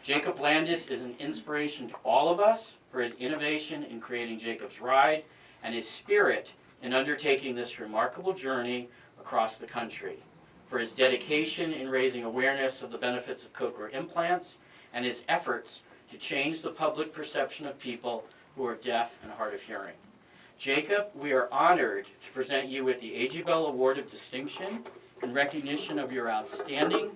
Jacob Landis is an inspiration to all of us for his innovation in creating Jacob's Ride and his spirit in undertaking this remarkable journey across the country, for his dedication in raising awareness of the benefits of cochlear implants, and his efforts to change the public perception of people who are deaf and hard of hearing. Jacob, we are honored to present you with the A.G. Bell Award of Distinction in recognition of your outstanding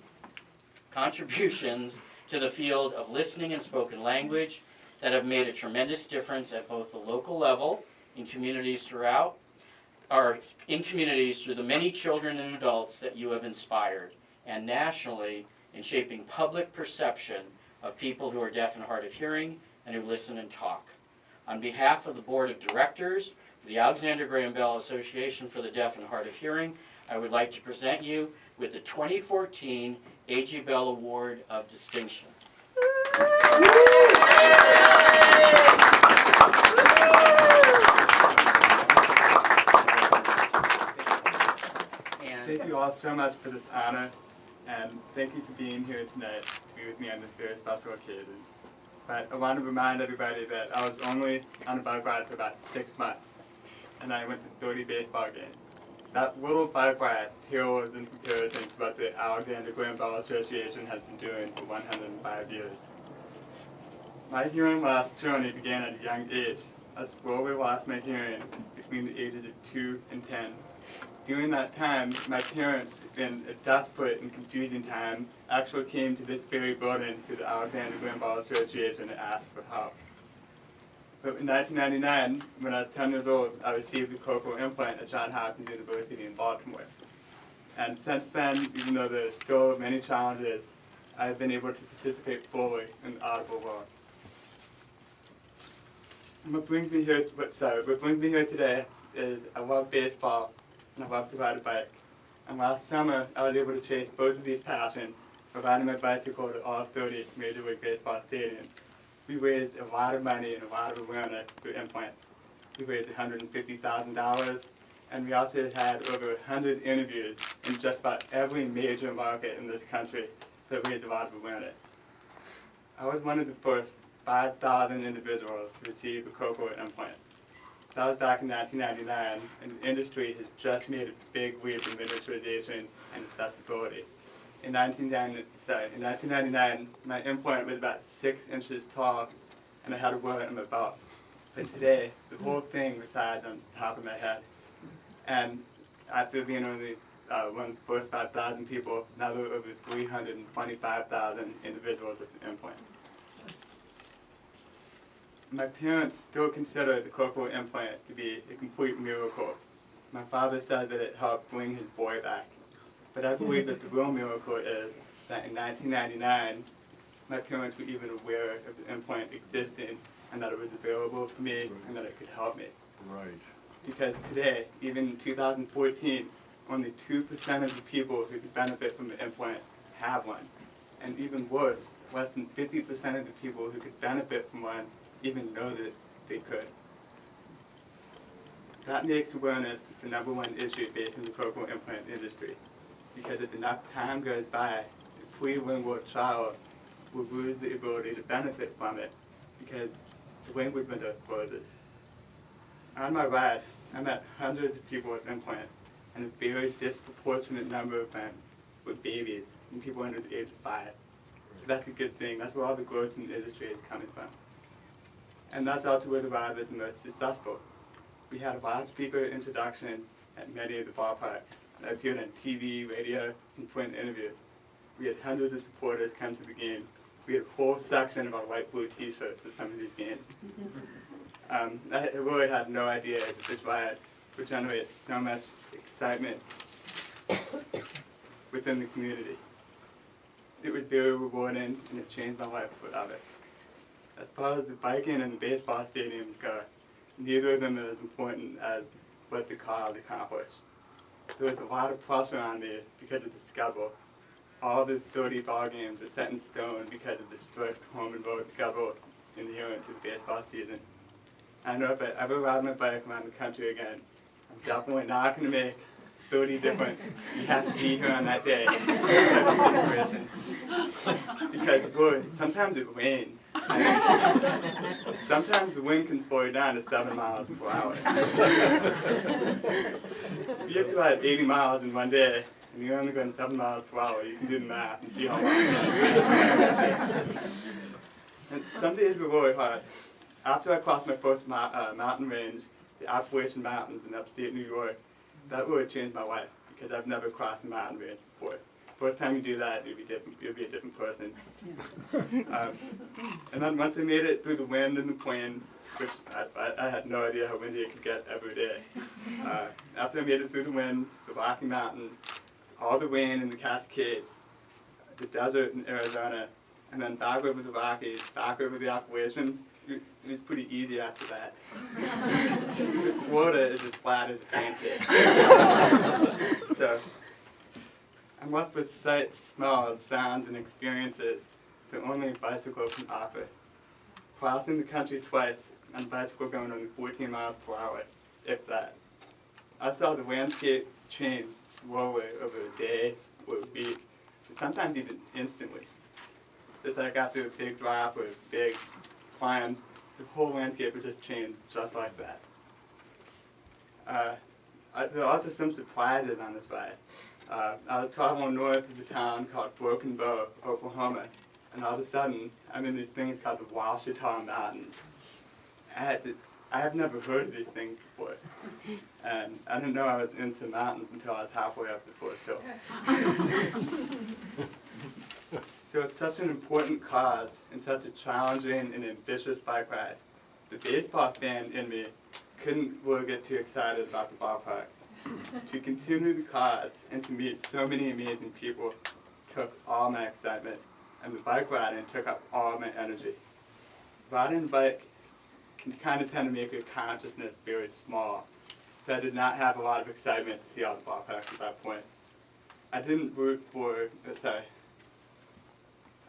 contributions to the field of listening and spoken language that have made a tremendous difference at both the local level in communities through the many children and adults that you have inspired, and nationally in shaping public perception of people who are deaf and hard of hearing and who listen and talk. On behalf of the Board of Directors of the Alexander Graham Bell Association for the Deaf and Hard of Hearing, I would like to present you with the 2014 A.G. Bell Award of Distinction. Thank you all so much for this honor, and thank you for being here tonight to be with me on this very special occasion. But I want to remind everybody that I was only on a bike ride for about 6 months, and I went to 30 baseball games. That little bike ride pales in comparison to what the Alexander Graham Bell Association has been doing for 105 years. My hearing loss journey began at a young age. I slowly lost my hearing between the ages of 2 and 10. During that time, my parents, in a desperate and confusing time, actually came to this very building, to the Alexander Graham Bell Association, and asked for help. But in 1999, when I was 10 years old, I received a cochlear implant at Johns Hopkins University in Baltimore. And since then, even though there's still many challenges, I've been able to participate fully in the audible world. What brings me here today is I love baseball and I love to ride a bike. And last summer, I was able to chase both of these passions by riding my bicycle to all 30 Major League Baseball stadiums. We raised a lot of money and a lot of awareness for implants. We raised $150,000, and we also had over 100 interviews in just about every major market in this country that raised a lot of awareness. I was one of the first 5,000 individuals to receive a cochlear implant. That was back in 1999, and the industry has just made a big leap in miniaturization and accessibility. In 1999, my implant was about 6 inches tall, and I had to wear it on my belt. But today, the whole thing resides on top of my head. And after being only one of the first 5,000 people, now there are over 325,000 individuals with the implant. My parents still consider the cochlear implant to be a complete miracle. My father said that it helped bring his boy back. But I believe that the real miracle is that in 1999, my parents were even aware of the implant existing and that it was available for me and that it could help me. Right. Because today, even in 2014, only 2% of the people who could benefit from the implant have one. And even worse, less than 50% of the people who could benefit from one even know that they could. That makes awareness the #1 issue facing the cochlear implant industry. Because if enough time goes by, the pre-lingual child will lose the ability to benefit from it because the language window closes. On my ride, I met hundreds of people with implants, and a very disproportionate number of them were babies and people under the age of 5. So that's a good thing. That's where all the growth in the industry is coming from. And that's also where the ride was the most successful. We had a loudspeaker introduction at many of the ballparks. I appeared on TV, radio, and print interviews. We had hundreds of supporters come to the game. We had a whole section of our white blue t-shirts at some of these games. I really had no idea that this ride would generate so much excitement within the community. It was very rewarding, and it changed my life forever. As far as the biking and the baseball stadiums go, neither of them are as important as what the cause accomplished. There was a lot of pressure on me because of the schedule. All the 30 ball games are set in stone because of the strict home and road schedule inherent to the baseball season. I know if I ever ride my bike around the country again, I'm definitely not going to make 30 different, you have to be here on that day type of situation. Because boy, sometimes it rains. Sometimes the wind can slow you down to 7 miles per hour. If you have to ride 80 miles in one day, and you're only going 7 miles per hour, you can do the math and see how long. And some days were really hard. After I crossed my first mountain range, the Appalachian Mountains in upstate New York, that really changed my life because I've never crossed a mountain range before. First time you do that, you'll be different. You'll be a different person. And then once I made it through the wind and the plains, which I had no idea how windy it could get every day. After I made it through the wind, the Rocky Mountains, all the rain in the Cascades, the desert in Arizona, and then back over the Rockies, back over the Appalachians, it was pretty easy after that. Florida is as flat as a pancake. So, I'm left with sights, smells, sounds, and experiences that only a bicycle can offer. Crossing the country twice on a bicycle going only 14 miles per hour, if that. I saw the landscape change slowly over a day or a week, and sometimes even instantly. Just like I got through a big drop or a big climb, the whole landscape would just change just like that. There are also some surprises on this ride. I was traveling north of the town called Broken Bow, Oklahoma, and all of a sudden, I'm in these things called the Washita Mountains. I have never heard of these things before, and I didn't know I was into mountains until I was halfway up the first hill. So it's such an important cause and such a challenging and ambitious bike ride. The baseball fan in me couldn't really get too excited about the ballpark. To continue the cause and to meet so many amazing people took all my excitement, and the bike riding took up all my energy. Riding a bike can kind of tend to make your consciousness very small, so I did not have a lot of excitement to see all the ballparks at that point. I didn't root for,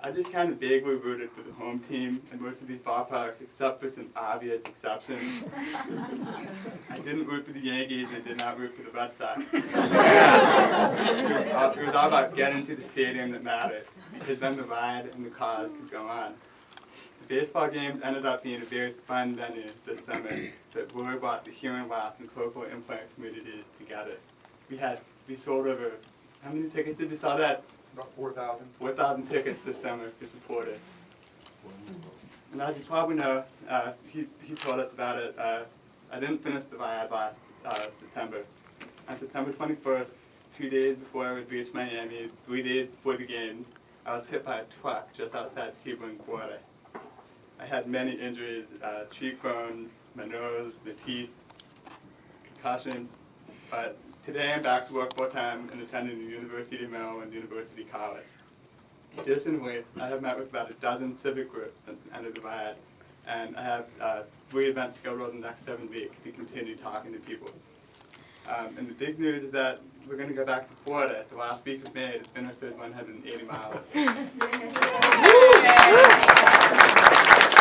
I just kind of vaguely rooted for the home team in most of these ballparks, except for some obvious exceptions. I didn't root for the Yankees, and I did not root for the Red Sox. It was all about getting to the stadium that mattered, because then the ride and the cause could go on. The baseball games ended up being a very fun venue this summer that really brought the hearing loss and critical implant communities together. We sold over, how many tickets did we sell that? About 4,000. 4,000 tickets this summer for supporters. And as you probably know, he told us about it, I didn't finish the ride last September. On September 21st, 2 days before I would reach Miami, 3 days before the game, I was hit by a truck just outside Sebring, Florida. I had many injuries, cheekbone, my nose, my teeth, concussion, but today I'm back to work full-time and attending the University of Maryland University College. Additionally, I have met with about a dozen civic groups since the end of the ride, and I have 3 events scheduled in the next 7 weeks to continue talking to people. And the big news is that we're going to go back to Florida. The last week of May, it's been 180 miles.